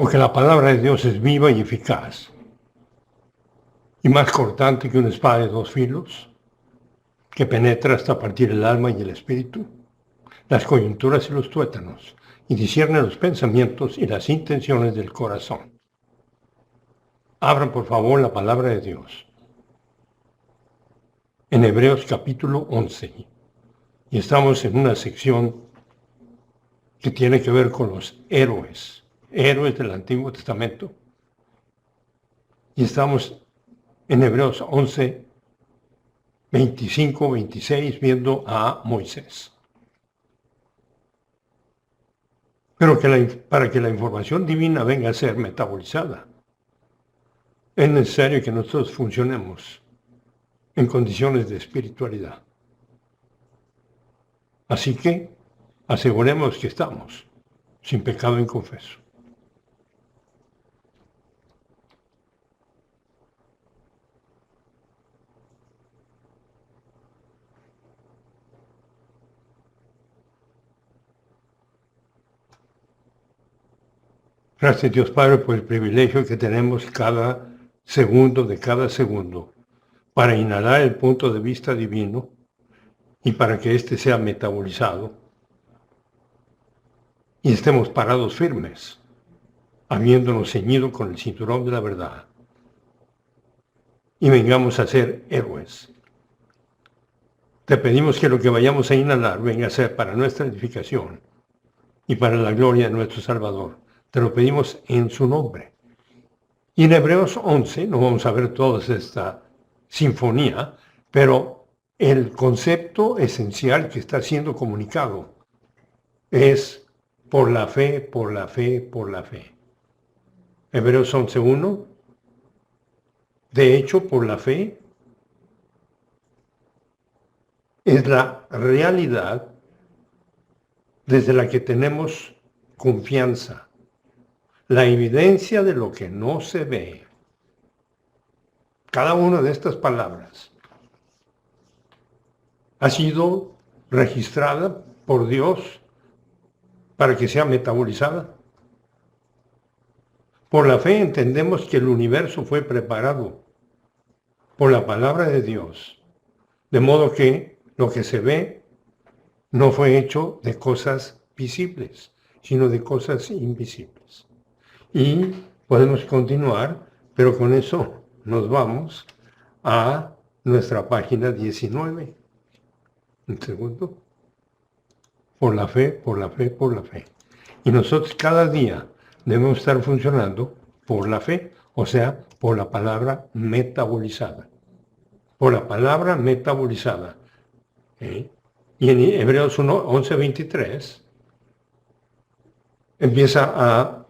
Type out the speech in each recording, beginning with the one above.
Porque la palabra de Dios es viva y eficaz, y más cortante que una espada de dos filos, que penetra hasta partir el alma y el espíritu, las coyunturas y los tuétanos, y discierne los pensamientos y las intenciones del corazón. Abran por favor la palabra de Dios en Hebreos capítulo 11, y estamos en una sección que tiene que ver con los héroes del Antiguo Testamento, y estamos en Hebreos 11, 25, 26, viendo a Moisés. Pero para que la información divina venga a ser metabolizada, es necesario que nosotros funcionemos en condiciones de espiritualidad. Así que aseguremos que estamos sin pecado inconfeso. Gracias Dios Padre por el privilegio que tenemos cada segundo para inhalar el punto de vista divino y para que éste sea metabolizado y estemos parados firmes, habiéndonos ceñido con el cinturón de la verdad, y vengamos a ser héroes. Te pedimos que lo que vayamos a inhalar venga a ser para nuestra edificación y para la gloria de nuestro Salvador. Te lo pedimos en su nombre. Y en Hebreos 11, no vamos a ver toda esta sinfonía, pero el concepto esencial que está siendo comunicado es por la fe, por la fe, por la fe. Hebreos 11:1. De hecho, por la fe es la realidad desde la que tenemos confianza, la evidencia de lo que no se ve. Cada una de estas palabras ha sido registrada por Dios para que sea metabolizada. Por la fe entendemos que el universo fue preparado por la palabra de Dios, de modo que lo que se ve no fue hecho de cosas visibles, sino de cosas invisibles. Y podemos continuar, pero con eso nos vamos a nuestra página 19. Un segundo. Por la fe, por la fe, por la fe. Y nosotros cada día debemos estar funcionando por la fe, o sea, por la palabra metabolizada. Por la palabra metabolizada. Y en Hebreos 11, 23 empieza a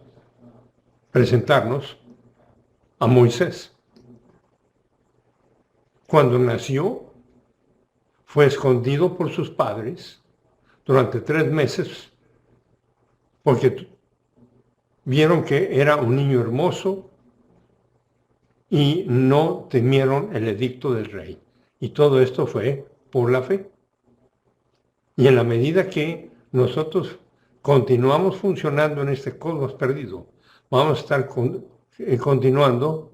presentarnos a Moisés. Cuando nació, fue escondido por sus padres durante 3 meses porque vieron que era un niño hermoso y no temieron el edicto del rey. Y todo esto fue por la fe. Y en la medida que nosotros continuamos funcionando en este cosmos perdido, vamos a estar continuando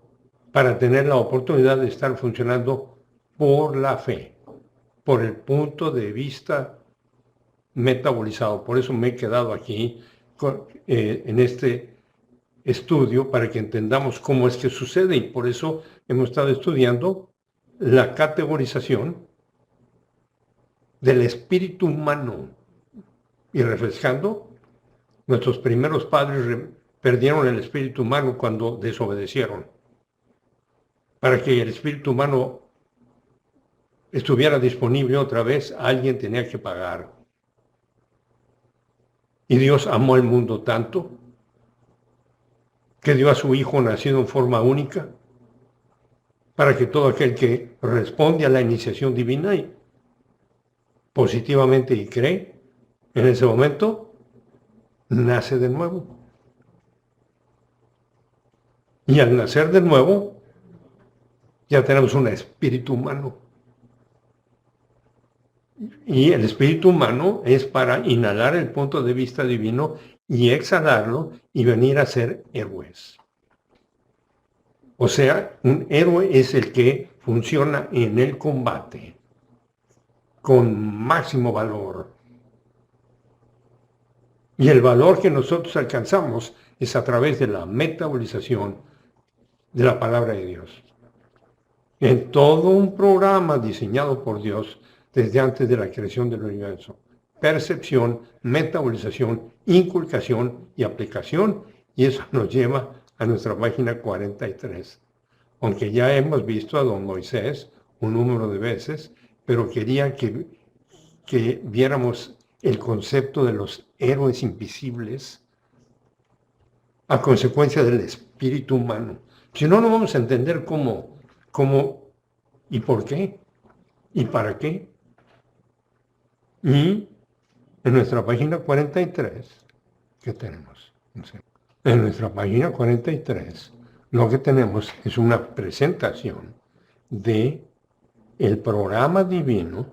para tener la oportunidad de estar funcionando por la fe, por el punto de vista metabolizado. Por eso me he quedado aquí en este estudio para que entendamos cómo es que sucede, y por eso hemos estado estudiando la categorización del espíritu humano y refrescando. Nuestros primeros padres perdieron el espíritu humano cuando desobedecieron. Para que el espíritu humano estuviera disponible otra vez, alguien tenía que pagar. Y Dios amó al mundo tanto que dio a su Hijo nacido en forma única para que todo aquel que responde a la iniciación divina y positivamente y cree, en ese momento nace de nuevo. Y al nacer de nuevo, ya tenemos un espíritu humano. Y el espíritu humano es para inhalar el punto de vista divino y exhalarlo y venir a ser héroes. O sea, un héroe es el que funciona en el combate con máximo valor. Y el valor que nosotros alcanzamos es a través de la metabolización de la palabra de Dios. En todo un programa diseñado por Dios desde antes de la creación del universo. Percepción, metabolización, inculcación y aplicación. Y eso nos lleva a nuestra página 43. Aunque ya hemos visto a don Moisés un número de veces, pero quería que viéramos el concepto de los héroes invisibles a consecuencia del espíritu humano. Si no, no vamos a entender cómo y por qué y para qué. Y en nuestra página 43, ¿qué tenemos? En nuestra página 43, lo que tenemos es una presentación de el programa divino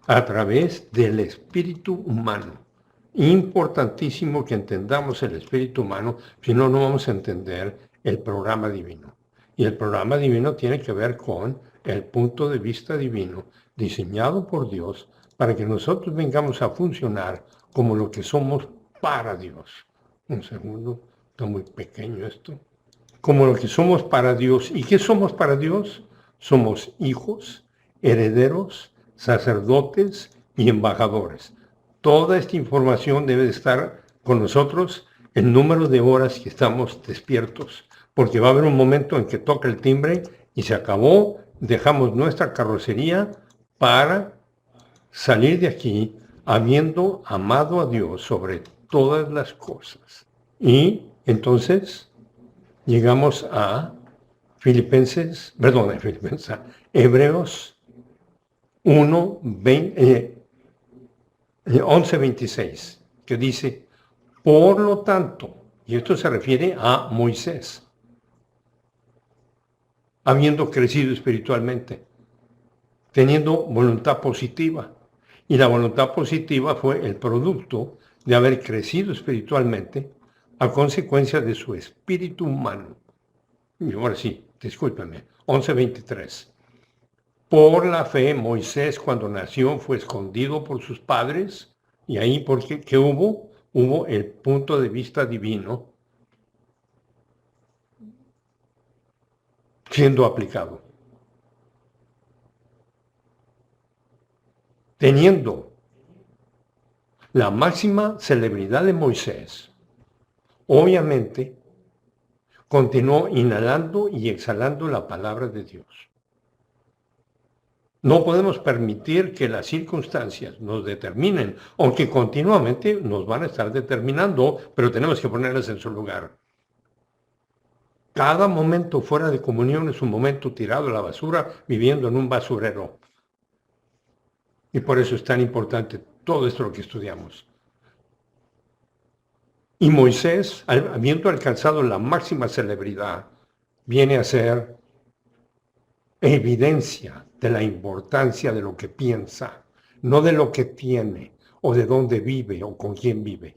a través del espíritu humano. Importantísimo que entendamos el espíritu humano, si no, no vamos a entender el programa divino. Y el programa divino tiene que ver con el punto de vista divino diseñado por Dios para que nosotros vengamos a funcionar como lo que somos para Dios. Un segundo, está muy pequeño esto. Como lo que somos para Dios. ¿Y qué somos para Dios? Somos hijos, herederos, sacerdotes y embajadores. Toda esta información debe de estar con nosotros el número de horas que estamos despiertos, porque va a haber un momento en que toca el timbre y se acabó, dejamos nuestra carrocería para salir de aquí habiendo amado a Dios sobre todas las cosas. Y entonces llegamos a Hebreos 11:26, que dice, por lo tanto, y esto se refiere a Moisés, habiendo crecido espiritualmente, teniendo voluntad positiva. Y la voluntad positiva fue el producto de haber crecido espiritualmente a consecuencia de su espíritu humano. Y ahora sí, discúlpenme, 11:23. Por la fe, Moisés cuando nació fue escondido por sus padres, y ahí porque ¿qué hubo? Hubo el punto de vista divino siendo aplicado. Teniendo la máxima celebridad de Moisés, obviamente continuó inhalando y exhalando la palabra de Dios. No podemos permitir que las circunstancias nos determinen, aunque continuamente nos van a estar determinando, pero tenemos que ponerlas en su lugar. Cada momento fuera de comunión es un momento tirado a la basura, viviendo en un basurero. Y por eso es tan importante todo esto lo que estudiamos. Y Moisés, habiendo alcanzado la máxima celebridad, viene a ser evidencia de la importancia de lo que piensa, no de lo que tiene, o de dónde vive, o con quién vive.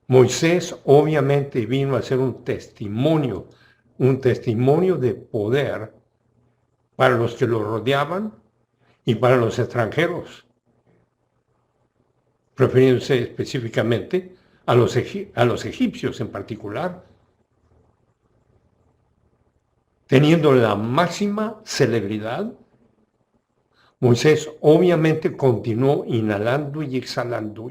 Moisés obviamente vino a ser un testimonio de poder para los que lo rodeaban y para los extranjeros, refiriéndose específicamente a los egipcios en particular, teniendo la máxima celebridad. Moisés obviamente continuó inhalando y exhalando,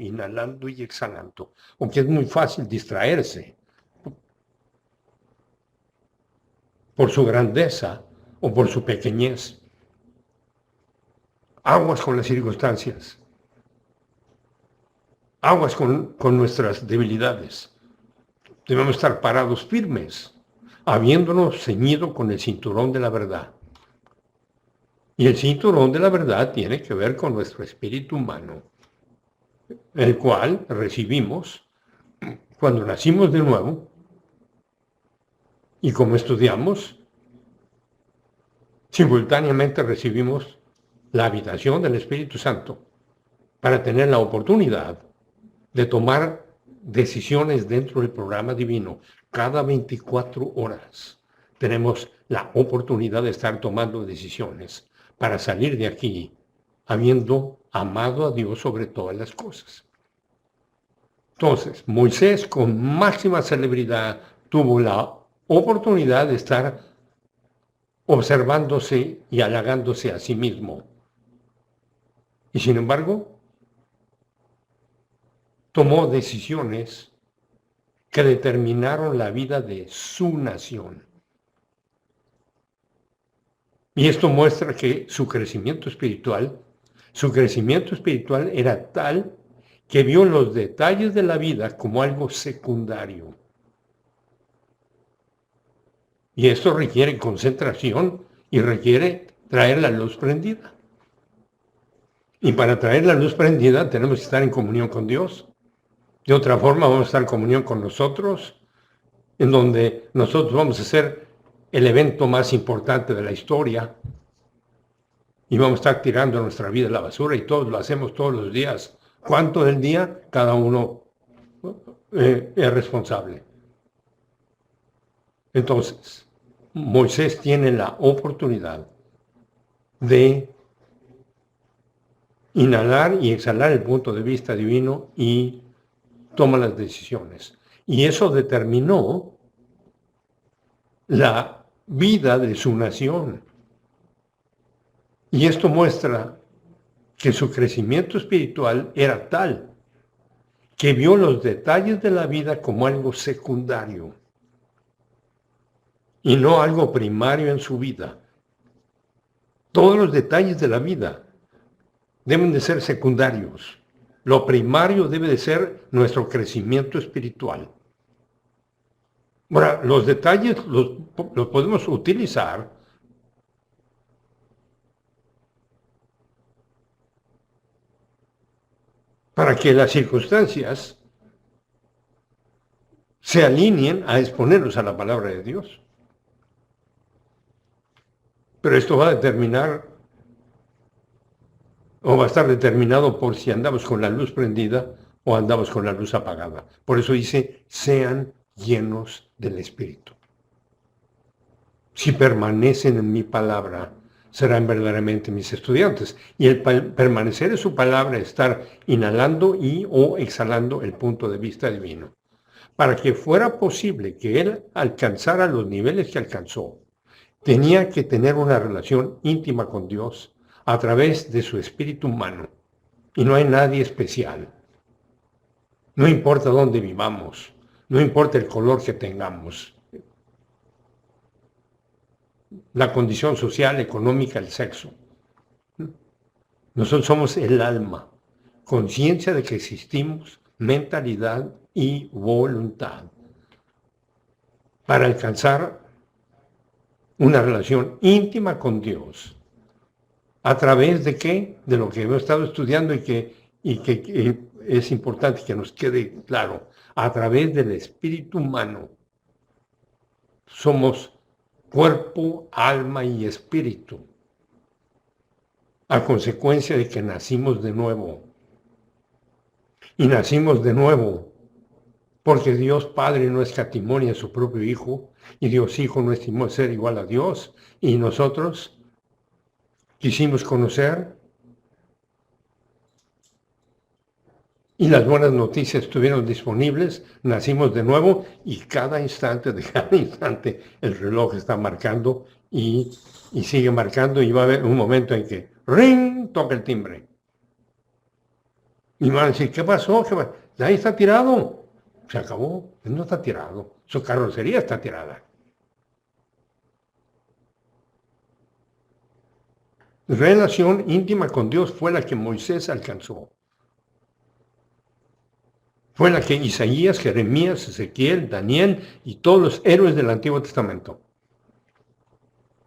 aunque es muy fácil distraerse por su grandeza o por su pequeñez. Aguas con las circunstancias, aguas con nuestras debilidades. Debemos estar parados firmes, habiéndonos ceñido con el cinturón de la verdad. Y el cinturón de la verdad tiene que ver con nuestro espíritu humano, el cual recibimos cuando nacimos de nuevo y como estudiamos, simultáneamente recibimos la habitación del Espíritu Santo para tener la oportunidad de tomar decisiones dentro del programa divino. Cada 24 horas tenemos la oportunidad de estar tomando decisiones para salir de aquí habiendo amado a Dios sobre todas las cosas. Entonces, Moisés con máxima celebridad tuvo la oportunidad de estar observándose y halagándose a sí mismo. Y sin embargo, tomó decisiones que determinaron la vida de su nación. Y esto muestra que su crecimiento espiritual era tal que vio los detalles de la vida como algo secundario. Y esto requiere concentración y requiere traer la luz prendida. Y para traer la luz prendida tenemos que estar en comunión con Dios. De otra forma vamos a estar en comunión con nosotros, en donde nosotros vamos a ser el evento más importante de la historia y vamos a estar tirando nuestra vida a la basura y todos lo hacemos todos los días. ¿Cuánto del día? Cada uno es responsable. Entonces, Moisés tiene la oportunidad de inhalar y exhalar el punto de vista divino y toma las decisiones. Y eso determinó la vida de su nación. Y esto muestra que su crecimiento espiritual era tal que vio los detalles de la vida como algo secundario y no algo primario en su vida. Todos los detalles de la vida deben de ser secundarios. Lo primario debe de ser nuestro crecimiento espiritual. Ahora, los detalles los podemos utilizar para que las circunstancias se alineen a exponernos a la palabra de Dios. Pero esto va a determinar, o va a estar determinado por si andamos con la luz prendida o andamos con la luz apagada. Por eso dice, sean llenos del Espíritu. Si permanecen en mi palabra, serán verdaderamente mis estudiantes. Y el permanecer en su palabra, estar inhalando y o exhalando el punto de vista divino. Para que fuera posible que él alcanzara los niveles que alcanzó, tenía que tener una relación íntima con Dios a través de su espíritu humano. Y no hay nadie especial. No importa dónde vivamos, no importa el color que tengamos, la condición social, económica, el sexo. Nosotros somos el alma, conciencia de que existimos, mentalidad y voluntad para alcanzar una relación íntima con Dios. ¿A través de qué? De lo que hemos estado estudiando y que es importante que nos quede claro. A través del espíritu humano. Somos cuerpo, alma y espíritu. A consecuencia de que nacimos de nuevo. Y nacimos de nuevo porque Dios Padre no escatimó ni a su propio Hijo, y Dios Hijo no estimó ser igual a Dios, y nosotros quisimos conocer, y las buenas noticias estuvieron disponibles, nacimos de nuevo, y cada instante el reloj está marcando, y sigue marcando, y va a haber un momento en que ¡ring! Toca el timbre. Y van a decir, ¿qué pasó? Ahí está tirado. Se acabó, no está tirado, su carrocería está tirada. Relación íntima con Dios fue la que Moisés alcanzó. Fue la que Isaías, Jeremías, Ezequiel, Daniel y todos los héroes del Antiguo Testamento.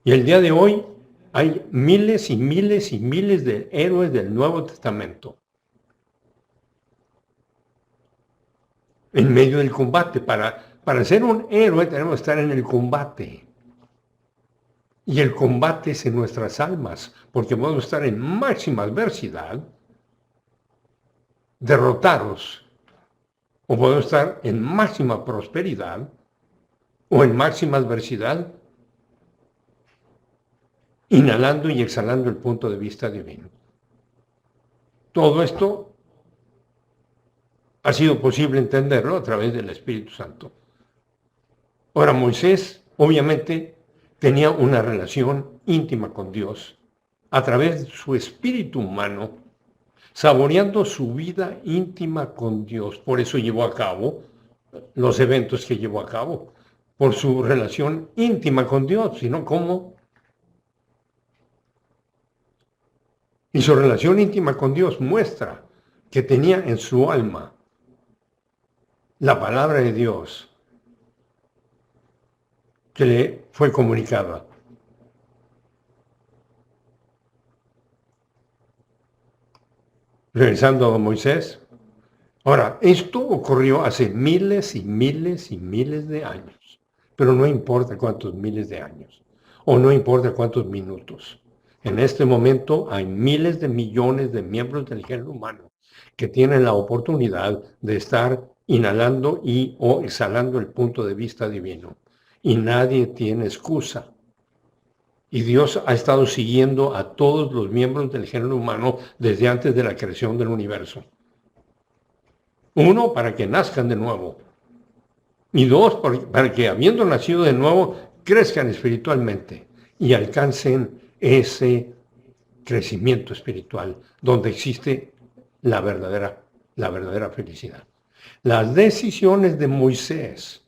Y el día de hoy hay miles y miles y miles de héroes del Nuevo Testamento. En medio del combate. Para ser un héroe tenemos que estar en el combate. Y el combate es en nuestras almas, porque podemos estar en máxima adversidad, derrotados, o podemos estar en máxima prosperidad o en máxima adversidad, inhalando y exhalando el punto de vista divino. Todo esto ha sido posible entenderlo a través del Espíritu Santo. Ahora, Moisés obviamente tenía una relación íntima con Dios a través de su espíritu humano, saboreando su vida íntima con Dios. Por eso llevó a cabo los eventos que llevó a cabo, por su relación íntima con Dios, sino cómo. Y su relación íntima con Dios muestra que tenía en su alma la palabra de Dios que le fue comunicada. Regresando a Moisés. Ahora, esto ocurrió hace miles y miles y miles de años, pero no importa cuántos miles de años, o no importa cuántos minutos. En este momento hay miles de millones de miembros del género humano que tienen la oportunidad de estar inhalando y o exhalando el punto de vista divino. Y nadie tiene excusa. Y Dios ha estado siguiendo a todos los miembros del género humano desde antes de la creación del universo. Uno, para que nazcan de nuevo. Y dos, para que habiendo nacido de nuevo, crezcan espiritualmente y alcancen ese crecimiento espiritual donde existe la verdadera felicidad. Las decisiones de Moisés,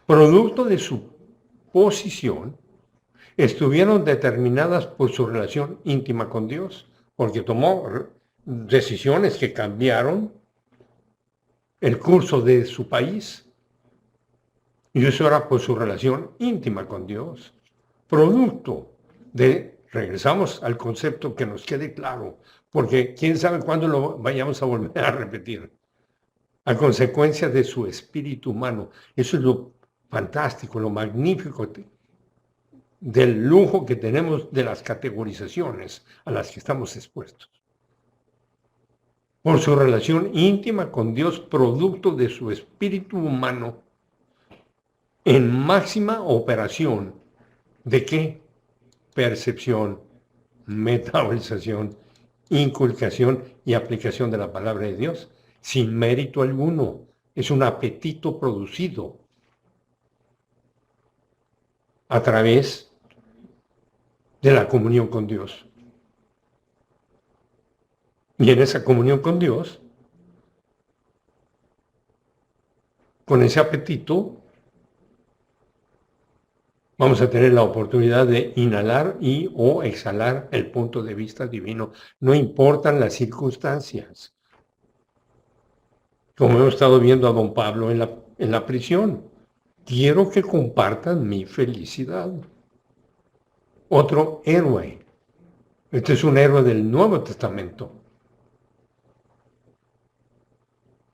producto de su posición, estuvieron determinadas por su relación íntima con Dios, porque tomó decisiones que cambiaron el curso de su país. Y eso era por su relación íntima con Dios. Producto de, regresamos al concepto que nos quede claro, porque quién sabe cuándo lo vayamos a volver a repetir. A consecuencia de su espíritu humano. Eso es lo fantástico, lo magnífico del lujo que tenemos de las categorizaciones a las que estamos expuestos. Por su relación íntima con Dios, producto de su espíritu humano, en máxima operación de qué? Percepción, metabolización, inculcación y aplicación de la palabra de Dios, sin mérito alguno. Es un apetito producido a través de la comunión con Dios. Y en esa comunión con Dios, con ese apetito, vamos a tener la oportunidad de inhalar y o exhalar el punto de vista divino. No importan las circunstancias. Como hemos estado viendo a don Pablo en la prisión. Quiero que compartan mi felicidad. Otro héroe. Este es un héroe del Nuevo Testamento.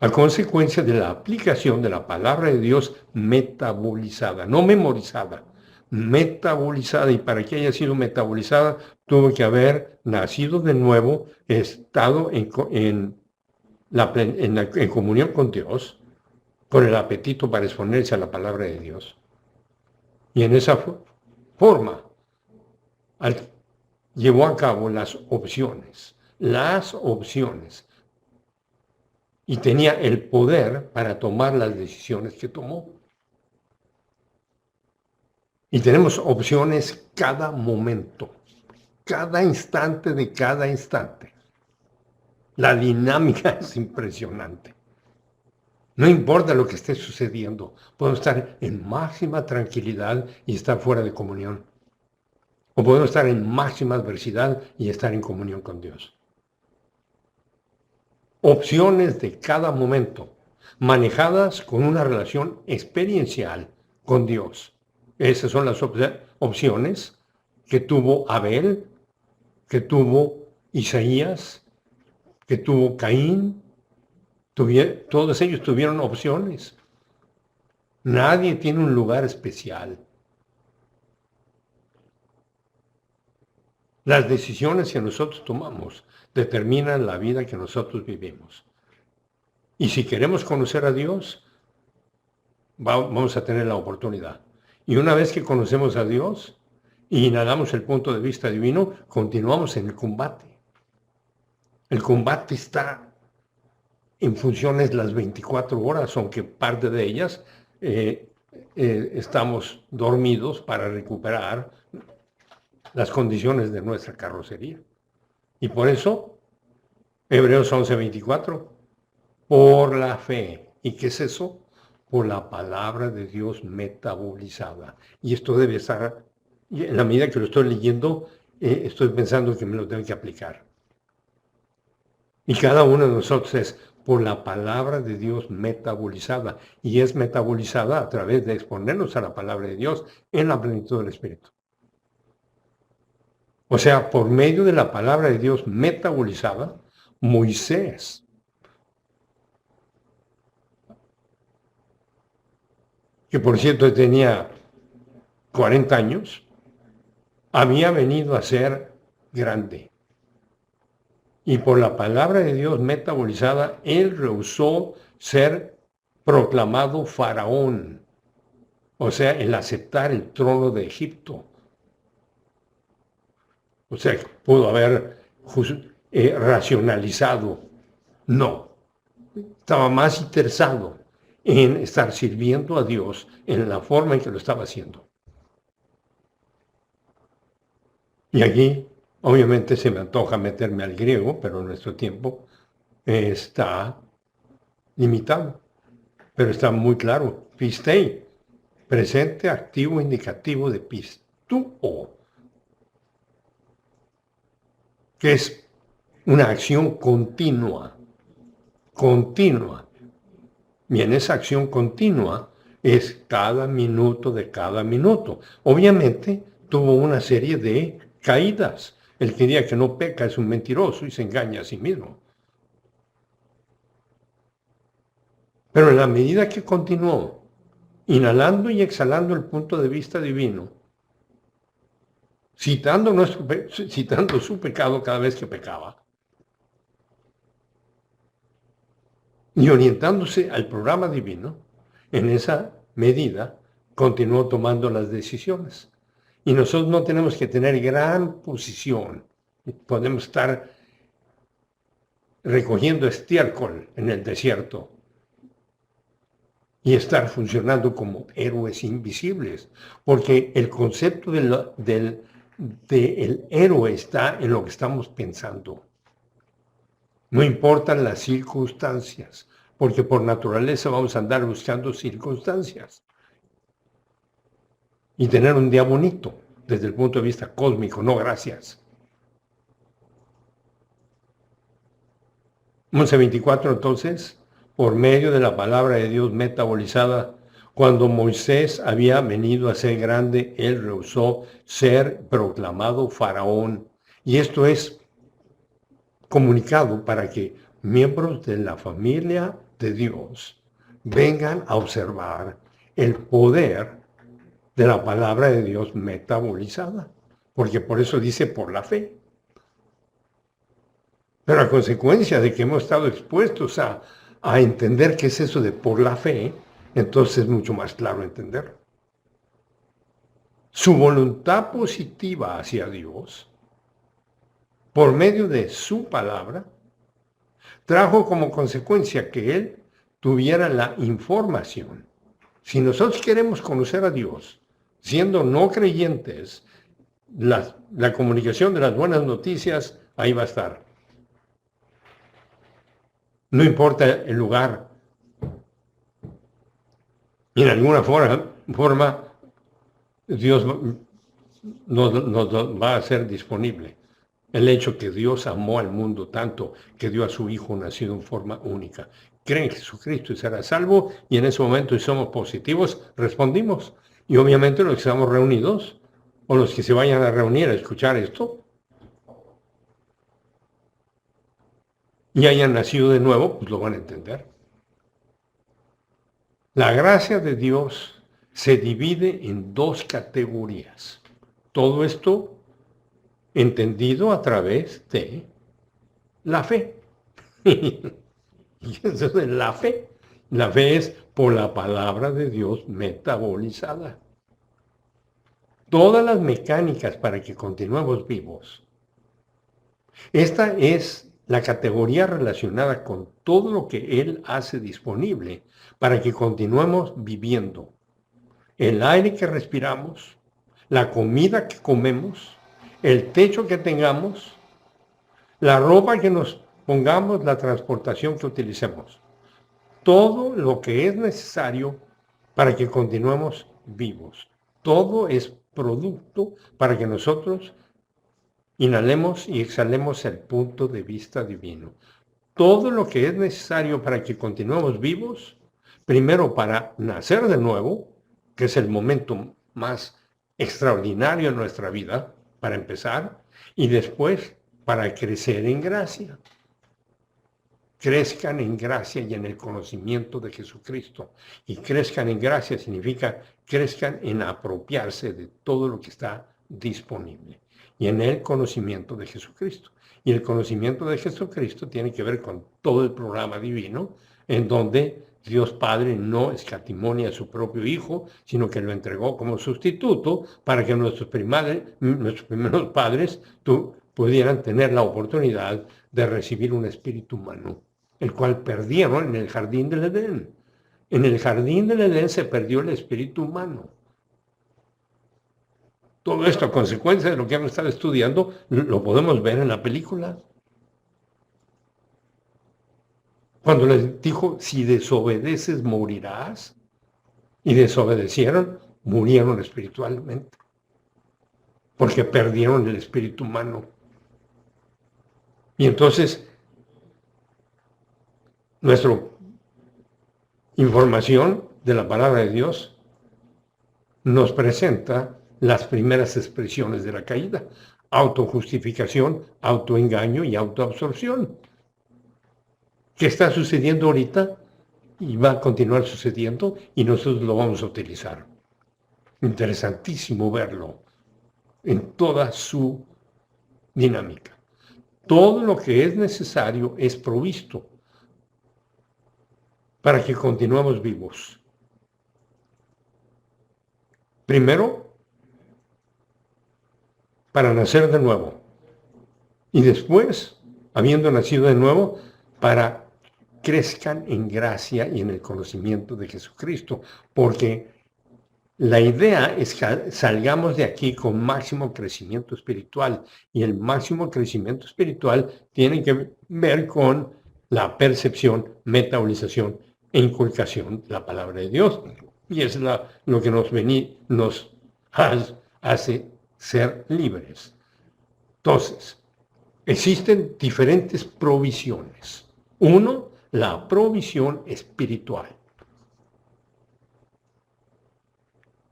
A consecuencia de la aplicación de la palabra de Dios metabolizada, no memorizada, metabolizada, y para que haya sido metabolizada tuvo que haber nacido de nuevo, estado en comunión con Dios, con el apetito para exponerse a la palabra de Dios. Y en esa forma llevó a cabo las opciones, y tenía el poder para tomar las decisiones que tomó. Y tenemos opciones cada momento, cada instante de cada instante. La dinámica es impresionante. No importa lo que esté sucediendo, podemos estar en máxima tranquilidad y estar fuera de comunión. O podemos estar en máxima adversidad y estar en comunión con Dios. Opciones de cada momento, manejadas con una relación experiencial con Dios. Esas son las opciones que tuvo Abel, que tuvo Isaías, que tuvo Caín. Todos ellos tuvieron opciones. Nadie tiene un lugar especial. Las decisiones que nosotros tomamos determinan la vida que nosotros vivimos. Y si queremos conocer a Dios, vamos a tener la oportunidad. Y una vez que conocemos a Dios y inhalamos el punto de vista divino, continuamos en el combate. El combate está en funciones las 24 horas, aunque parte de ellas estamos dormidos para recuperar las condiciones de nuestra carrocería. Y por eso, Hebreos 11:24, por la fe. ¿Y qué es eso? Por la palabra de Dios metabolizada. Y esto debe estar, en la medida que lo estoy leyendo, estoy pensando que me lo tengo que aplicar. Y cada uno de nosotros es por la palabra de Dios metabolizada. Y es metabolizada a través de exponernos a la palabra de Dios en la plenitud del Espíritu. O sea, por medio de la palabra de Dios metabolizada, Moisés, que por cierto tenía 40 años, había venido a ser grande. Y por la palabra de Dios metabolizada, él rehusó ser proclamado faraón. O sea, el aceptar el trono de Egipto. O sea, pudo haber racionalizado. No. Estaba más interesado en estar sirviendo a Dios en la forma en que lo estaba haciendo. Y aquí, obviamente, se me antoja meterme al griego, pero nuestro tiempo está limitado. Pero está muy claro. Pistei, presente activo indicativo de pistuo, que es una acción continua. Continua. Y en esa acción continua es cada minuto de cada minuto. Obviamente tuvo una serie de caídas. El que diga que no peca es un mentiroso y se engaña a sí mismo. Pero en la medida que continuó inhalando y exhalando el punto de vista divino, citando su pecado cada vez que pecaba, y orientándose al programa divino, en esa medida continuó tomando las decisiones. Y nosotros no tenemos que tener gran posición. Podemos estar recogiendo estiércol en el desierto y estar funcionando como héroes invisibles, porque el concepto del héroe está en lo que estamos pensando. No importan las circunstancias, porque por naturaleza vamos a andar buscando circunstancias. Y tener un día bonito, desde el punto de vista cósmico, no gracias. 11:24 entonces, por medio de la palabra de Dios metabolizada, cuando Moisés había venido a ser grande, él rehusó ser proclamado faraón. Y esto es comunicado para que miembros de la familia de Dios vengan a observar el poder de la palabra de Dios metabolizada, porque por eso dice por la fe. Pero a consecuencia de que hemos estado expuestos a entender qué es eso de por la fe, entonces es mucho más claro entenderlo. Su voluntad positiva hacia Dios, por medio de su palabra, trajo como consecuencia que él tuviera la información. Si nosotros queremos conocer a Dios, siendo no creyentes, la comunicación de las buenas noticias ahí va a estar. No importa el lugar. Y en alguna forma Dios nos va a hacer disponible. El hecho que Dios amó al mundo tanto que dio a su Hijo nacido en forma única. Cree en Jesucristo y será salvo, y en ese momento, si somos positivos, respondimos. Y obviamente los que estamos reunidos, o los que se vayan a reunir a escuchar esto, y hayan nacido de nuevo, pues lo van a entender. La gracia de Dios se divide en dos categorías. Todo esto entendido a través de la fe. Y eso es la fe. La fe es por la palabra de Dios metabolizada. Todas las mecánicas para que continuemos vivos. Esta es la categoría relacionada con todo lo que Él hace disponible para que continuemos viviendo. El aire que respiramos, la comida que comemos, el techo que tengamos, la ropa que nos pongamos, la transportación que utilicemos. Todo lo que es necesario para que continuemos vivos. Todo es producto para que nosotros inhalemos y exhalemos el punto de vista divino. Todo lo que es necesario para que continuemos vivos, primero para nacer de nuevo, que es el momento más extraordinario en nuestra vida, para empezar, y después para crecer en gracia. Crezcan en gracia y en el conocimiento de Jesucristo. Y crezcan en gracia significa crezcan en apropiarse de todo lo que está disponible. Y en el conocimiento de Jesucristo. Y el conocimiento de Jesucristo tiene que ver con todo el programa divino, en donde Dios Padre no escatimó a su propio Hijo, sino que lo entregó como sustituto para que nuestros primeros padres pudieran tener la oportunidad de recibir un espíritu humano, el cual perdieron en el jardín del Edén. En el jardín del Edén se perdió el espíritu humano. Todo esto a consecuencia de lo que hemos estado estudiando, lo podemos ver en la película. Cuando les dijo, si desobedeces morirás, y desobedecieron, murieron espiritualmente, porque perdieron el espíritu humano. Y entonces, nuestra información de la palabra de Dios nos presenta las primeras expresiones de la caída: autojustificación, autoengaño y autoabsorción. ¿Qué está sucediendo ahorita? Y va a continuar sucediendo y nosotros lo vamos a utilizar. Interesantísimo verlo en toda su dinámica. Todo lo que es necesario es provisto para que continuemos vivos. Primero, para nacer de nuevo. Y después, habiendo nacido de nuevo, para crezcan en gracia y en el conocimiento de Jesucristo. Porque la idea es que salgamos de aquí con máximo crecimiento espiritual. Y el máximo crecimiento espiritual tiene que ver con la percepción, metabolización e inculcación de la palabra de Dios. Y es lo que nos hace ser libres. Entonces, existen diferentes provisiones. Uno, la provisión espiritual.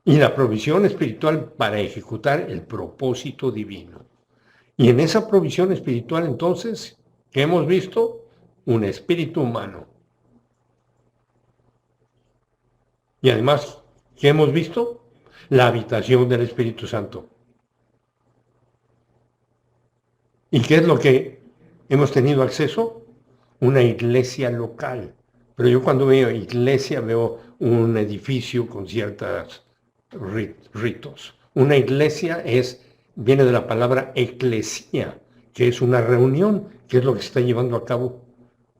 Y la provisión espiritual para ejecutar el propósito divino. Y en esa provisión espiritual, entonces, ¿qué hemos visto? Un espíritu humano. Y además, ¿qué hemos visto? La habitación del Espíritu Santo. ¿Y qué es lo que hemos tenido acceso? Una iglesia local. Pero yo cuando veo iglesia veo un edificio con ciertos ritos. Una iglesia viene de la palabra eclesia, que es una reunión, que es lo que se está llevando a cabo.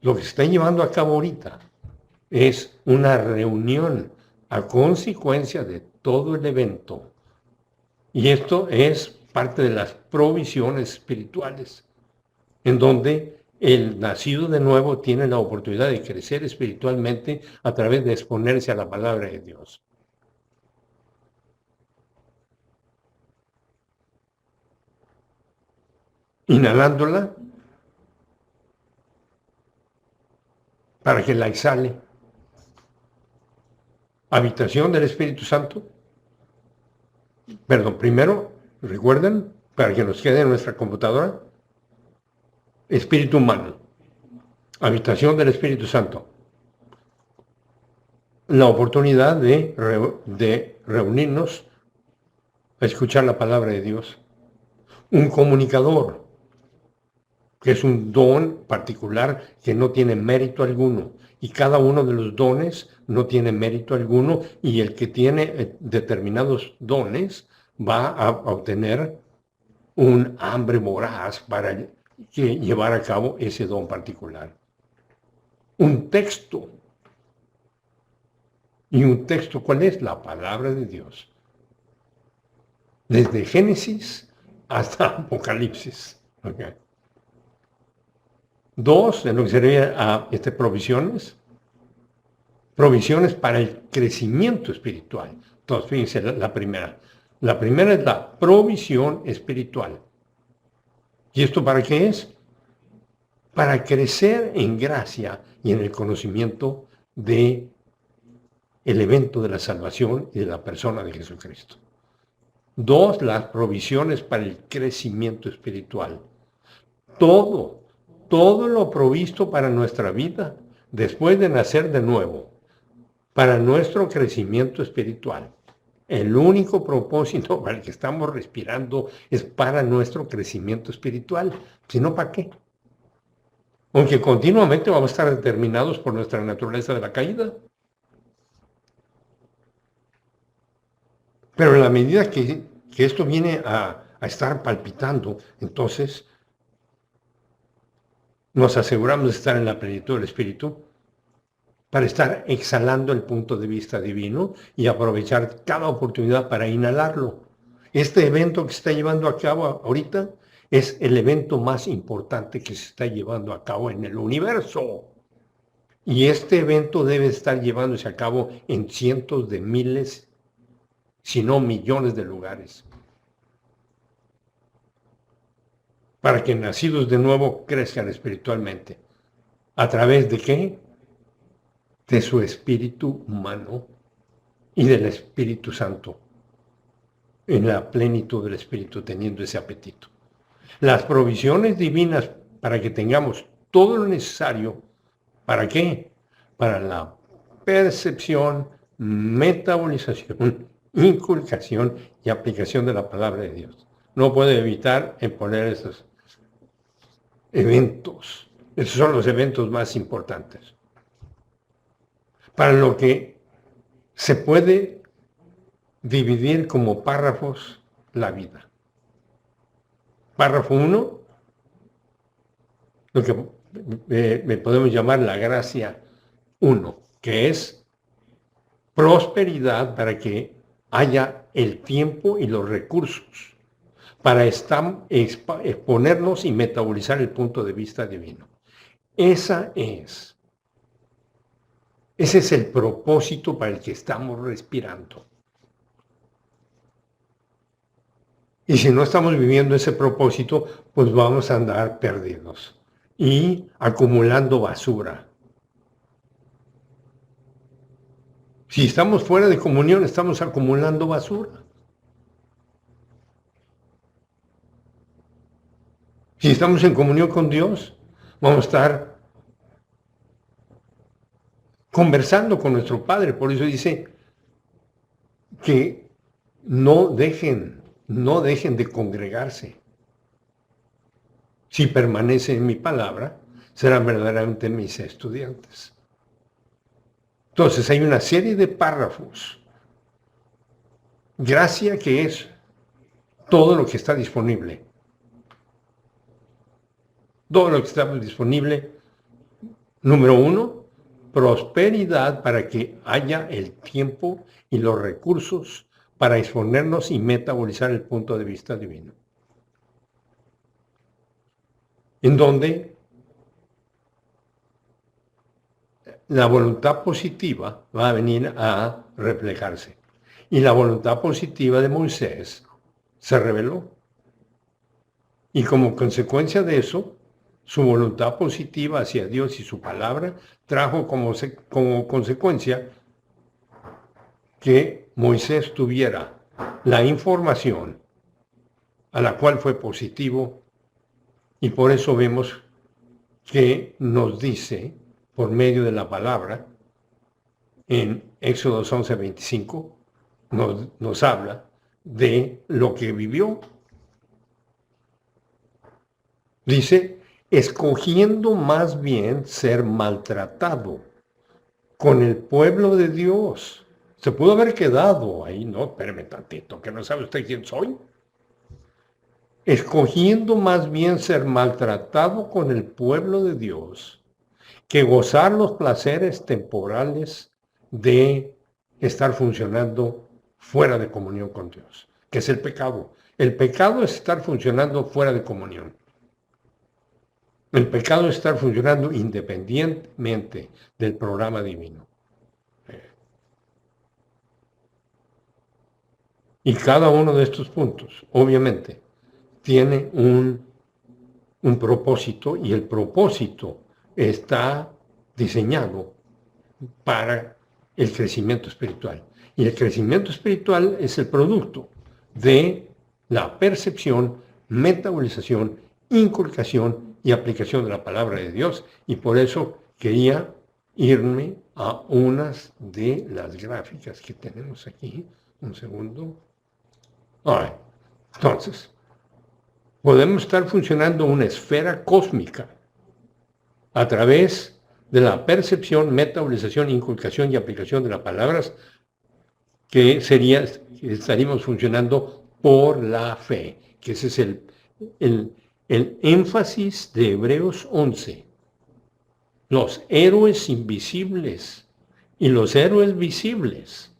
Lo que se está llevando a cabo ahorita es una reunión a consecuencia de todo el evento. Y esto es parte de las provisiones espirituales, en donde el nacido de nuevo tiene la oportunidad de crecer espiritualmente a través de exponerse a la palabra de Dios. Inhalándola para que la exhale. Habitación del Espíritu Santo. Perdón, primero, recuerden, para que nos quede en nuestra computadora, espíritu humano, habitación del Espíritu Santo. La oportunidad de reunirnos a escuchar la palabra de Dios. Un comunicador, que es un don particular que no tiene mérito alguno. Y cada uno de los dones no tiene mérito alguno, y el que tiene determinados dones va a obtener un hambre voraz para llevar a cabo ese don particular. Un texto. ¿Y un texto cuál es? La palabra de Dios. Desde Génesis hasta Apocalipsis. Okay. Dos, en lo que sería a provisiones. Provisiones para el crecimiento espiritual. Entonces, fíjense la primera. La primera es la provisión espiritual. ¿Y esto para qué es? Para crecer en gracia y en el conocimiento de el evento de la salvación y de la persona de Jesucristo. Dos, las provisiones para el crecimiento espiritual. Todo lo provisto para nuestra vida después de nacer de nuevo, para nuestro crecimiento espiritual. El único propósito para el que estamos respirando es para nuestro crecimiento espiritual. Si no, ¿para qué? Aunque continuamente vamos a estar determinados por nuestra naturaleza de la caída. Pero en la medida que esto viene a estar palpitando, entonces nos aseguramos de estar en la plenitud del Espíritu para estar exhalando el punto de vista divino y aprovechar cada oportunidad para inhalarlo. Este evento que se está llevando a cabo ahorita es el evento más importante que se está llevando a cabo en el universo. Y este evento debe estar llevándose a cabo en cientos de miles, si no millones de lugares. Para que nacidos de nuevo crezcan espiritualmente. ¿A través de qué? De su espíritu humano y del Espíritu Santo. En la plenitud del Espíritu, teniendo ese apetito. Las provisiones divinas para que tengamos todo lo necesario. ¿Para qué? Para la percepción, metabolización, inculcación y aplicación de la palabra de Dios. No puede evitar poner esos eventos. Esos son los eventos más importantes. Para lo que se puede dividir como párrafos la vida. Párrafo 1, lo que podemos llamar la gracia 1, que es prosperidad para que haya el tiempo y los recursos para exponernos y metabolizar el punto de vista divino. Ese es el propósito para el que estamos respirando. Y si no estamos viviendo ese propósito, pues vamos a andar perdidos y acumulando basura. Si estamos fuera de comunión, estamos acumulando basura. Si estamos en comunión con Dios, vamos a estar conversando con nuestro Padre. Por eso dice que no dejen de congregarse. Si permanecen en mi palabra, serán verdaderamente mis estudiantes. Entonces hay una serie de párrafos. Gracia, que es todo lo que está disponible. Todo lo que está disponible. Número 1, prosperidad para que haya el tiempo y los recursos para exponernos y metabolizar el punto de vista divino. En donde la voluntad positiva va a venir a reflejarse. Y la voluntad positiva de Moisés se reveló. Y como consecuencia de eso, su voluntad positiva hacia Dios y su palabra trajo como consecuencia que Moisés tuviera la información a la cual fue positivo, y por eso vemos que nos dice, por medio de la palabra, en Éxodo 11:25, nos habla de lo que vivió. Dice, escogiendo más bien ser maltratado con el pueblo de Dios. Se pudo haber quedado ahí, no, espéreme tantito, que no sabe usted quién soy. Escogiendo más bien ser maltratado con el pueblo de Dios que gozar los placeres temporales de estar funcionando fuera de comunión con Dios, que es el pecado. El pecado es estar funcionando fuera de comunión. El pecado es estar funcionando independientemente del programa divino. Y cada uno de estos puntos, obviamente, tiene un propósito, y el propósito está diseñado para el crecimiento espiritual. Y el crecimiento espiritual es el producto de la percepción, metabolización, inculcación y aplicación de la palabra de Dios. Y por eso quería irme a unas de las gráficas que tenemos aquí. Un segundo. Ahora, entonces, podemos estar funcionando una esfera cósmica a través de la percepción, metabolización, inculcación y aplicación de las palabras, que estaríamos funcionando por la fe, que ese es el énfasis de Hebreos 11. Los héroes invisibles y los héroes visibles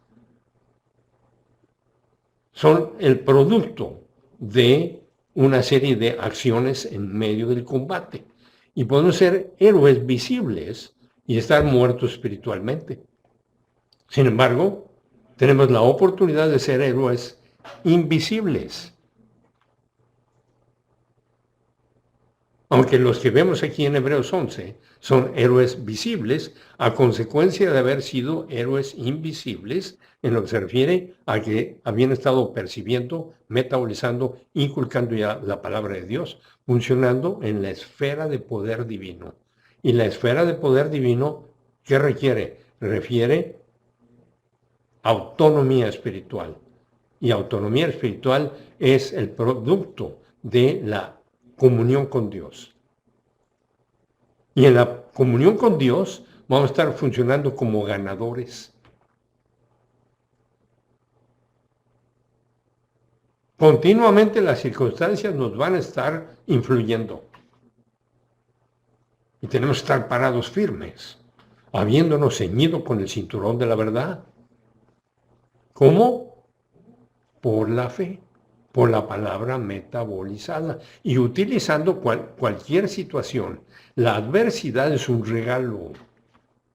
son el producto de una serie de acciones en medio del combate. Y podemos ser héroes visibles y estar muertos espiritualmente. Sin embargo, tenemos la oportunidad de ser héroes invisibles. Aunque los que vemos aquí en Hebreos 11 son héroes visibles a consecuencia de haber sido héroes invisibles en lo que se refiere a que habían estado percibiendo, metabolizando, inculcando ya la palabra de Dios, funcionando en la esfera de poder divino. Y la esfera de poder divino, ¿qué requiere? Refiere autonomía espiritual. Y autonomía espiritual es el producto de la comunión con Dios. Y en la comunión con Dios vamos a estar funcionando como ganadores. Continuamente las circunstancias nos van a estar influyendo. Y tenemos que estar parados firmes, habiéndonos ceñido con el cinturón de la verdad. ¿Cómo? Por la fe, por la palabra metabolizada y utilizando cualquier situación. La adversidad es un regalo.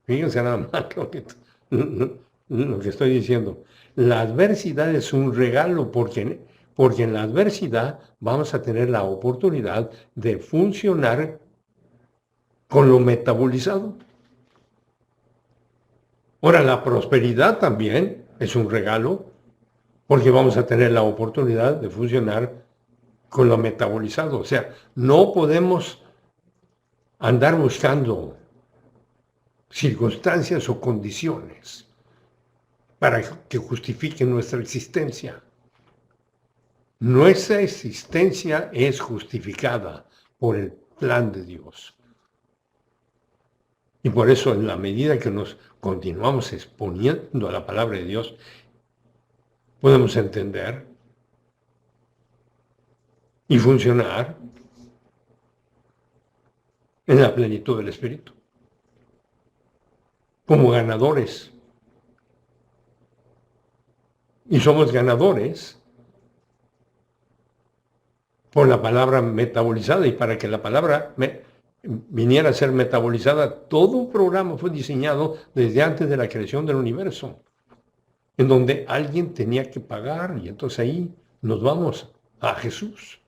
Fíjense nada más lo que estoy diciendo. La adversidad es un regalo porque en la adversidad vamos a tener la oportunidad de funcionar con lo metabolizado. Ahora, la prosperidad también es un regalo porque vamos a tener la oportunidad de funcionar con lo metabolizado. O sea, no podemos andar buscando circunstancias o condiciones para que justifiquen nuestra existencia. Nuestra existencia es justificada por el plan de Dios. Y por eso, en la medida que nos continuamos exponiendo a la palabra de Dios, podemos entender y funcionar en la plenitud del Espíritu, como ganadores. Y somos ganadores por la palabra metabolizada. Y para que la palabra viniera a ser metabolizada, todo un programa fue diseñado desde antes de la creación del universo, en donde alguien tenía que pagar, y entonces ahí nos vamos a Jesús.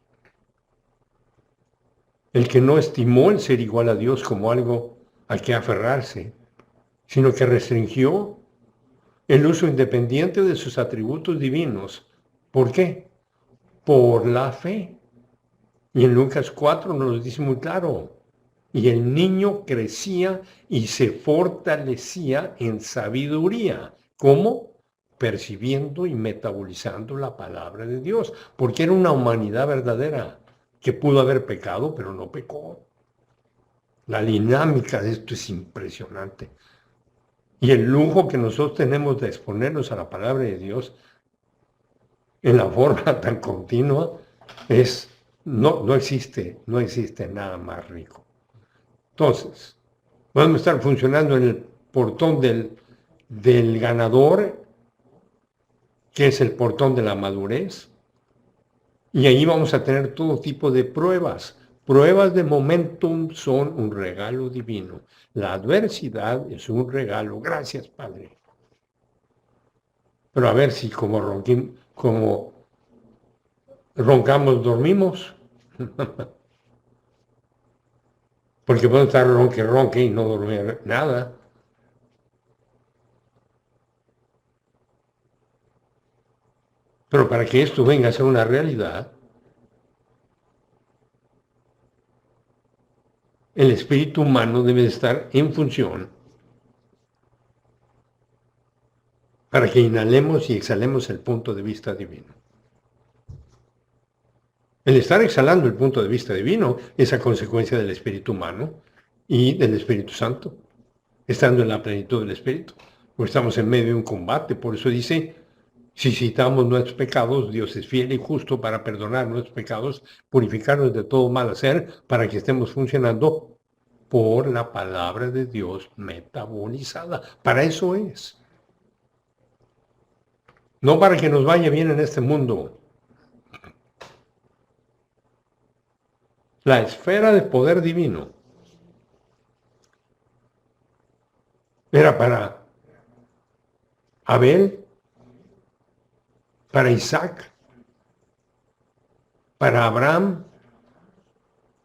El que no estimó el ser igual a Dios como algo a que aferrarse, sino que restringió el uso independiente de sus atributos divinos. ¿Por qué? Por la fe. Y en Lucas 4 nos lo dice muy claro. Y el niño crecía y se fortalecía en sabiduría. ¿Cómo? Percibiendo y metabolizando la palabra de Dios. Porque era una humanidad verdadera que pudo haber pecado, pero no pecó. La dinámica de esto es impresionante. Y el lujo que nosotros tenemos de exponernos a la palabra de Dios en la forma tan continua no existe nada más rico. Entonces, vamos a estar funcionando en el portón del ganador, que es el portón de la madurez, y ahí vamos a tener todo tipo de pruebas. Pruebas de momentum son un regalo divino. La adversidad es un regalo. Gracias, Padre. Pero a ver si como roncamos, dormimos. Porque podemos estar ronque y no dormir nada. Pero para que esto venga a ser una realidad, el espíritu humano debe estar en función para que inhalemos y exhalemos el punto de vista divino. El estar exhalando el punto de vista divino es a consecuencia del espíritu humano y del Espíritu Santo, estando en la plenitud del espíritu. Porque estamos en medio de un combate, por eso dice, si citamos nuestros pecados, Dios es fiel y justo para perdonar nuestros pecados, purificarnos de todo mal hacer, para que estemos funcionando por la palabra de Dios metabolizada. Para eso es. No para que nos vaya bien en este mundo. La esfera de poder divino era para Abel, para Isaac, para Abraham,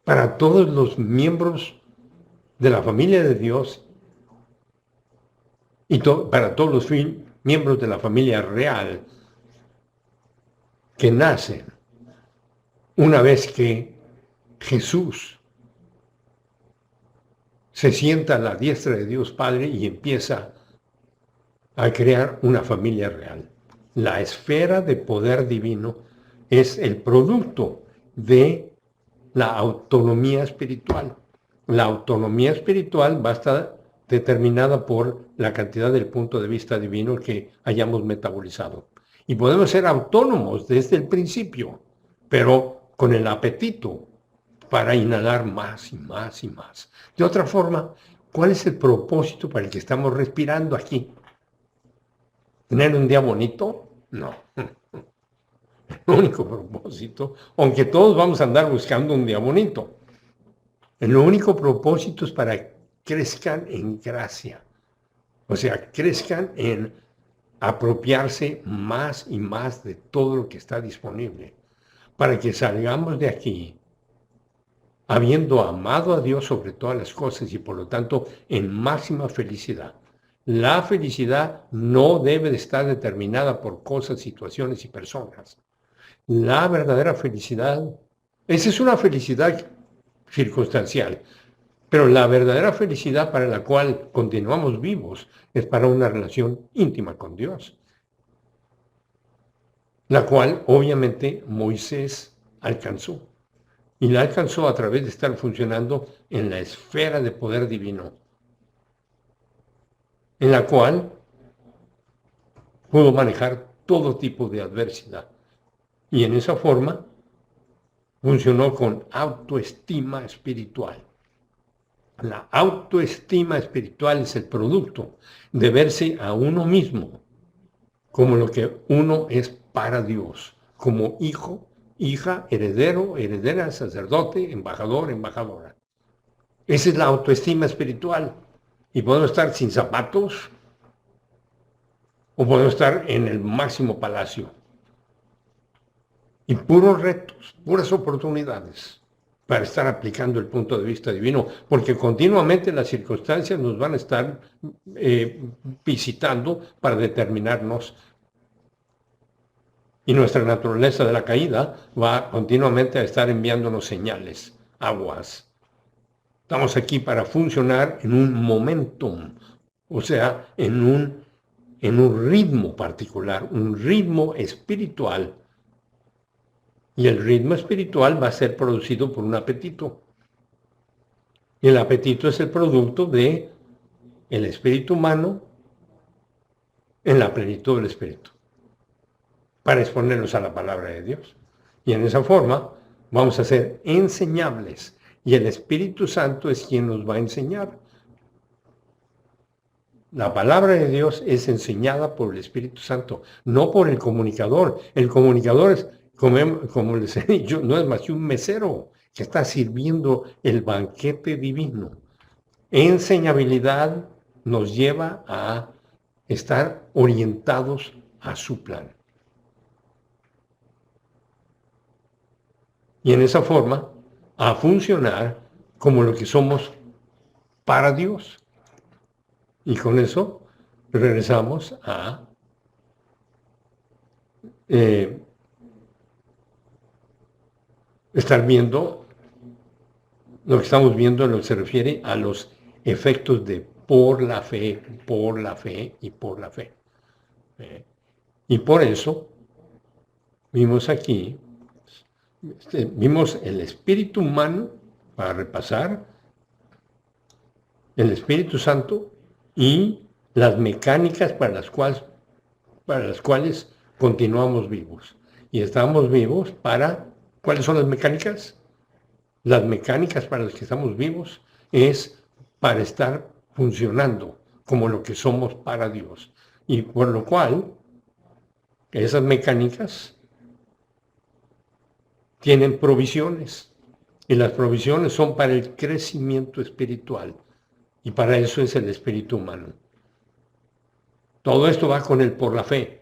para todos los miembros de la familia de Dios y para todos los miembros de la familia real que nacen una vez que Jesús se sienta a la diestra de Dios Padre y empieza a crear una familia real. La esfera de poder divino es el producto de la autonomía espiritual. La autonomía espiritual va a estar determinada por la cantidad del punto de vista divino que hayamos metabolizado. Y podemos ser autónomos desde el principio, pero con el apetito para inhalar más y más y más. De otra forma, ¿cuál es el propósito para el que estamos respirando aquí? ¿Tener un día bonito? No. El único propósito, aunque todos vamos a andar buscando un día bonito, el único propósito es para que crezcan en gracia. O sea, crezcan en apropiarse más y más de todo lo que está disponible. Para que salgamos de aquí habiendo amado a Dios sobre todas las cosas y por lo tanto en máxima felicidad. La felicidad no debe de estar determinada por cosas, situaciones y personas. La verdadera felicidad, esa es una felicidad circunstancial, pero la verdadera felicidad para la cual continuamos vivos es para una relación íntima con Dios, la cual obviamente Moisés alcanzó. Y la alcanzó a través de estar funcionando en la esfera de poder divino, en la cual pudo manejar todo tipo de adversidad. Y en esa forma funcionó con autoestima espiritual. La autoestima espiritual es el producto de verse a uno mismo como lo que uno es para Dios, como hijo, hija, heredero, heredera, sacerdote, embajador, embajadora. Esa es la autoestima espiritual. Y podemos estar sin zapatos o podemos estar en el máximo palacio. Y puros retos, puras oportunidades para estar aplicando el punto de vista divino, porque continuamente las circunstancias nos van a estar visitando para determinarnos. Y nuestra naturaleza de la caída va continuamente a estar enviándonos señales, aguas. Estamos aquí para funcionar en un momentum, o sea, en un ritmo particular, un ritmo espiritual. Y el ritmo espiritual va a ser producido por un apetito. Y el apetito es el producto de el espíritu humano en la plenitud del espíritu, para exponernos a la palabra de Dios. Y en esa forma vamos a ser enseñables. Y el Espíritu Santo es quien nos va a enseñar. La palabra de Dios es enseñada por el Espíritu Santo, no por el comunicador. El comunicador es, como les he dicho, no es más que un mesero que está sirviendo el banquete divino. Enseñabilidad nos lleva a estar orientados a su plan. Y en esa forma, a funcionar como lo que somos para Dios. Y con eso regresamos a estar viendo lo que estamos viendo en lo que se refiere a los efectos de por la fe y por la fe. Y por eso vimos aquí, vimos el espíritu humano, para repasar, el Espíritu Santo y las mecánicas para las cuales continuamos vivos. Y estamos vivos para, ¿cuáles son las mecánicas? Las mecánicas para las que estamos vivos es para estar funcionando como lo que somos para Dios. Y por lo cual, esas mecánicas tienen provisiones. Y las provisiones son para el crecimiento espiritual. Y para eso es el espíritu humano. Todo esto va con el por la fe.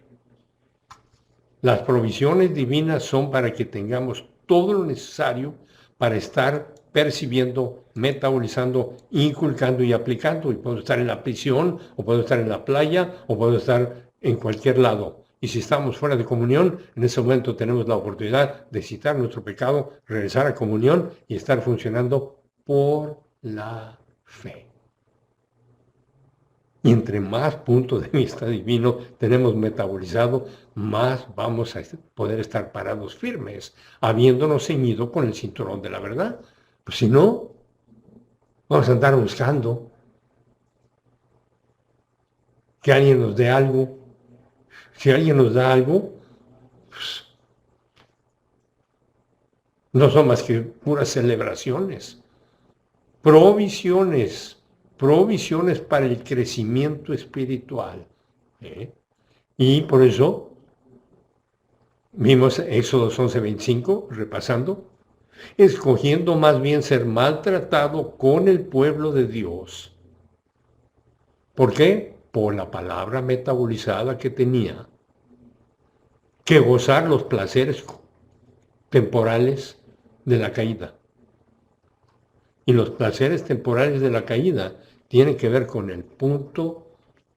Las provisiones divinas son para que tengamos todo lo necesario para estar percibiendo, metabolizando, inculcando y aplicando. Y puedo estar en la prisión, o puedo estar en la playa, o puedo estar en cualquier lado. Y si estamos fuera de comunión, en ese momento tenemos la oportunidad de citar nuestro pecado, regresar a comunión y estar funcionando por la fe. Y entre más puntos de vista divino tenemos metabolizado, más vamos a poder estar parados firmes, habiéndonos ceñido con el cinturón de la verdad. Pues si no, vamos a andar buscando que alguien nos dé algo. Si alguien nos da algo, pues, no son más que puras celebraciones, provisiones para el crecimiento espiritual. Y por eso vimos Éxodo 11:25, repasando, escogiendo más bien ser maltratado con el pueblo de Dios. ¿Por qué? Por la palabra metabolizada que tenía, que gozar los placeres temporales de la caída. Y los placeres temporales de la caída tienen que ver con el punto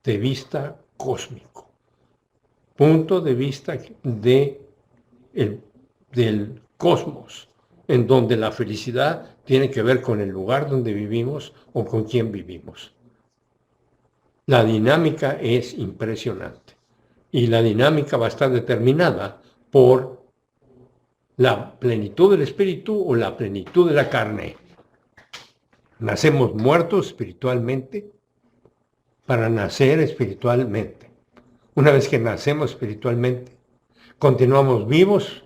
de vista cósmico, punto de vista del cosmos, en donde la felicidad tiene que ver con el lugar donde vivimos o con quién vivimos. La dinámica es impresionante y la dinámica va a estar determinada por la plenitud del espíritu o la plenitud de la carne. Nacemos muertos espiritualmente para nacer espiritualmente. Una vez que nacemos espiritualmente, continuamos vivos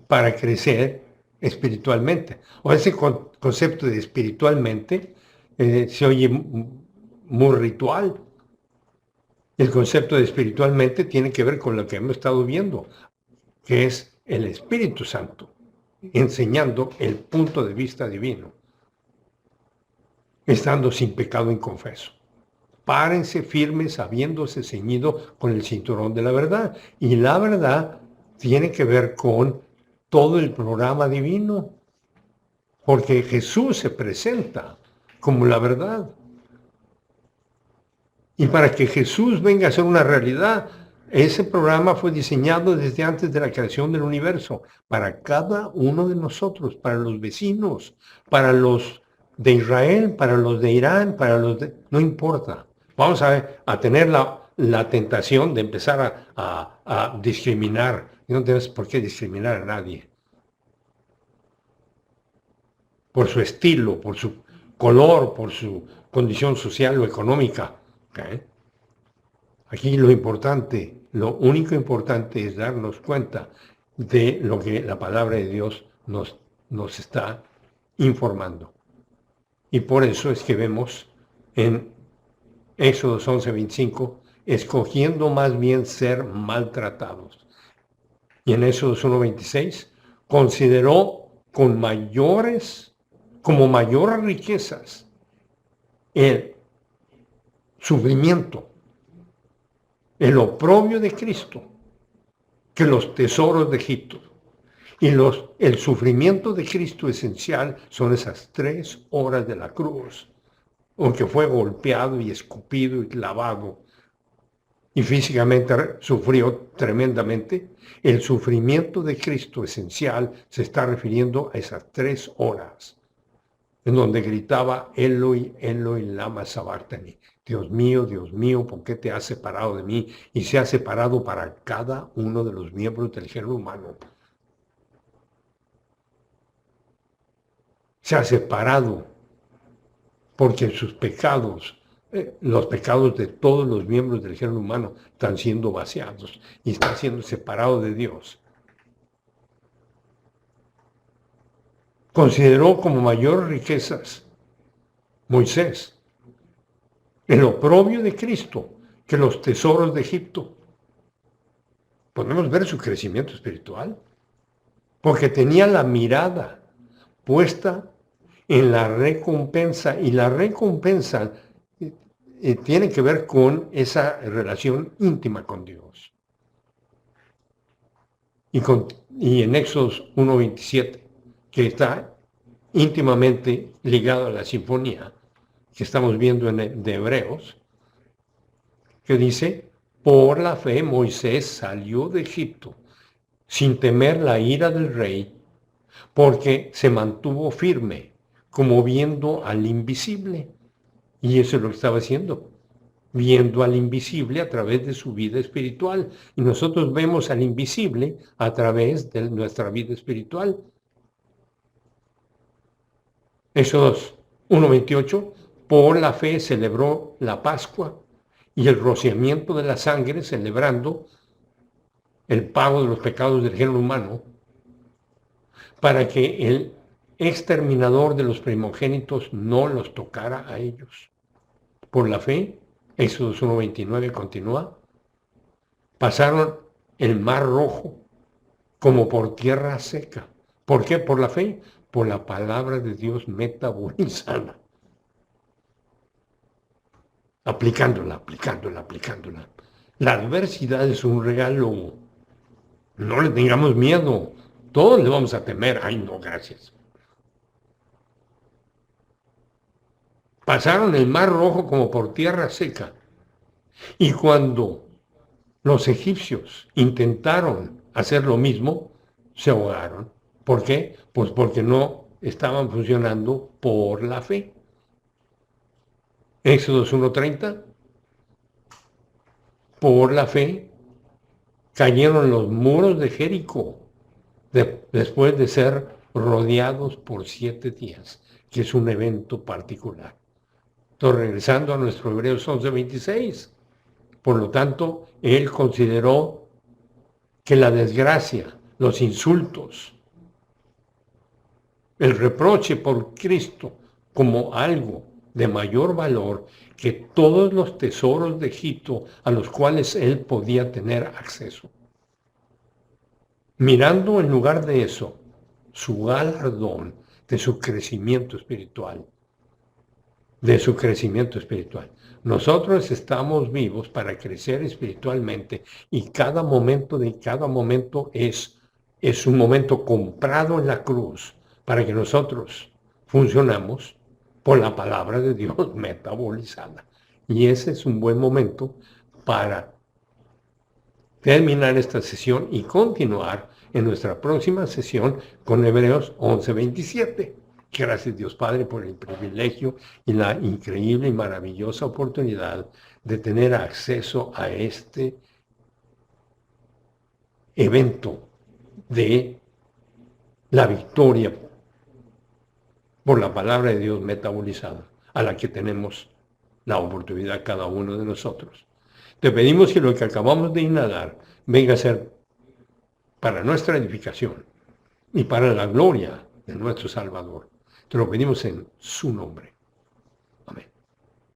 para crecer espiritualmente. O ese concepto de espiritualmente se oye muy ritual. El concepto de espiritualmente tiene que ver con lo que hemos estado viendo, que es el Espíritu Santo, enseñando el punto de vista divino, estando sin pecado inconfeso. Párense firmes, habiéndose ceñido con el cinturón de la verdad. Y la verdad tiene que ver con todo el programa divino, porque Jesús se presenta como la verdad. Y para que Jesús venga a ser una realidad, ese programa fue diseñado desde antes de la creación del universo, para cada uno de nosotros, para los vecinos, para los de Israel, para los de Irán, para los de... No importa. Vamos a tener la tentación de empezar a discriminar. Y no tienes por qué discriminar a nadie. Por su estilo, color, por su condición social o económica. ¿Okay? Aquí lo importante, lo único importante es darnos cuenta de lo que la palabra de Dios nos está informando. Y por eso es que vemos en Éxodo 11:25, escogiendo más bien ser maltratados. Y en Éxodo 1:26, consideró como mayores riquezas el sufrimiento, el oprobio de Cristo, que los tesoros de Egipto. Y el sufrimiento de Cristo esencial son esas 3 horas de la cruz, aunque fue golpeado y escupido y clavado y físicamente sufrió tremendamente. El sufrimiento de Cristo esencial se está refiriendo a esas 3 horas en donde gritaba Eloi, Eloi, lama sabachthani. Dios mío, ¿por qué te has separado de mí? Y se ha separado para cada uno de los miembros del género humano. Se ha separado porque sus pecados, los pecados de todos los miembros del género humano están siendo vaciados y está siendo separado de Dios. Consideró como mayor riquezas Moisés el oprobio de Cristo que los tesoros de Egipto. Podemos ver su crecimiento espiritual, porque tenía la mirada puesta en la recompensa, y la recompensa tiene que ver con esa relación íntima con Dios. Y en Éxodo 1:27, que está íntimamente ligado a la sinfonía que estamos viendo de Hebreos, que dice, por la fe Moisés salió de Egipto sin temer la ira del rey, porque se mantuvo firme, como viendo al invisible. Y eso es lo que estaba haciendo, viendo al invisible a través de su vida espiritual. Y nosotros vemos al invisible a través de nuestra vida espiritual. Éxodo 1:28, por la fe celebró la Pascua y el rociamiento de la sangre, celebrando el pago de los pecados del género humano, para que el exterminador de los primogénitos no los tocara a ellos. Por la fe, Éxodo 1:29 continúa, pasaron el mar rojo como por tierra seca. ¿Por qué? Por la fe, por la palabra de Dios metabolizada. Aplicándola. La adversidad es un regalo. No le tengamos miedo. Todos le vamos a temer. Ay, no, gracias. Pasaron el mar rojo como por tierra seca. Y cuando los egipcios intentaron hacer lo mismo, se ahogaron. ¿Por qué? Pues porque no estaban funcionando por la fe. Éxodo 1:30, por la fe cayeron los muros de Jericó después de ser rodeados por 7 días, que es un evento particular. Entonces, regresando a nuestro Hebreos 11:26, por lo tanto, él consideró que la desgracia, los insultos, el reproche por Cristo como algo de mayor valor que todos los tesoros de Egipto a los cuales él podía tener acceso. Mirando en lugar de eso, su galardón de su crecimiento espiritual. Nosotros estamos vivos para crecer espiritualmente y cada momento es un momento comprado en la cruz para que nosotros funcionamos por la palabra de Dios metabolizada. Y ese es un buen momento para terminar esta sesión y continuar en nuestra próxima sesión con Hebreos 11:27. Gracias Dios Padre por el privilegio y la increíble y maravillosa oportunidad de tener acceso a este evento de la victoria por la palabra de Dios metabolizada, a la que tenemos la oportunidad cada uno de nosotros. Te pedimos que lo que acabamos de inhalar venga a ser para nuestra edificación y para la gloria de nuestro Salvador. Te lo pedimos en su nombre.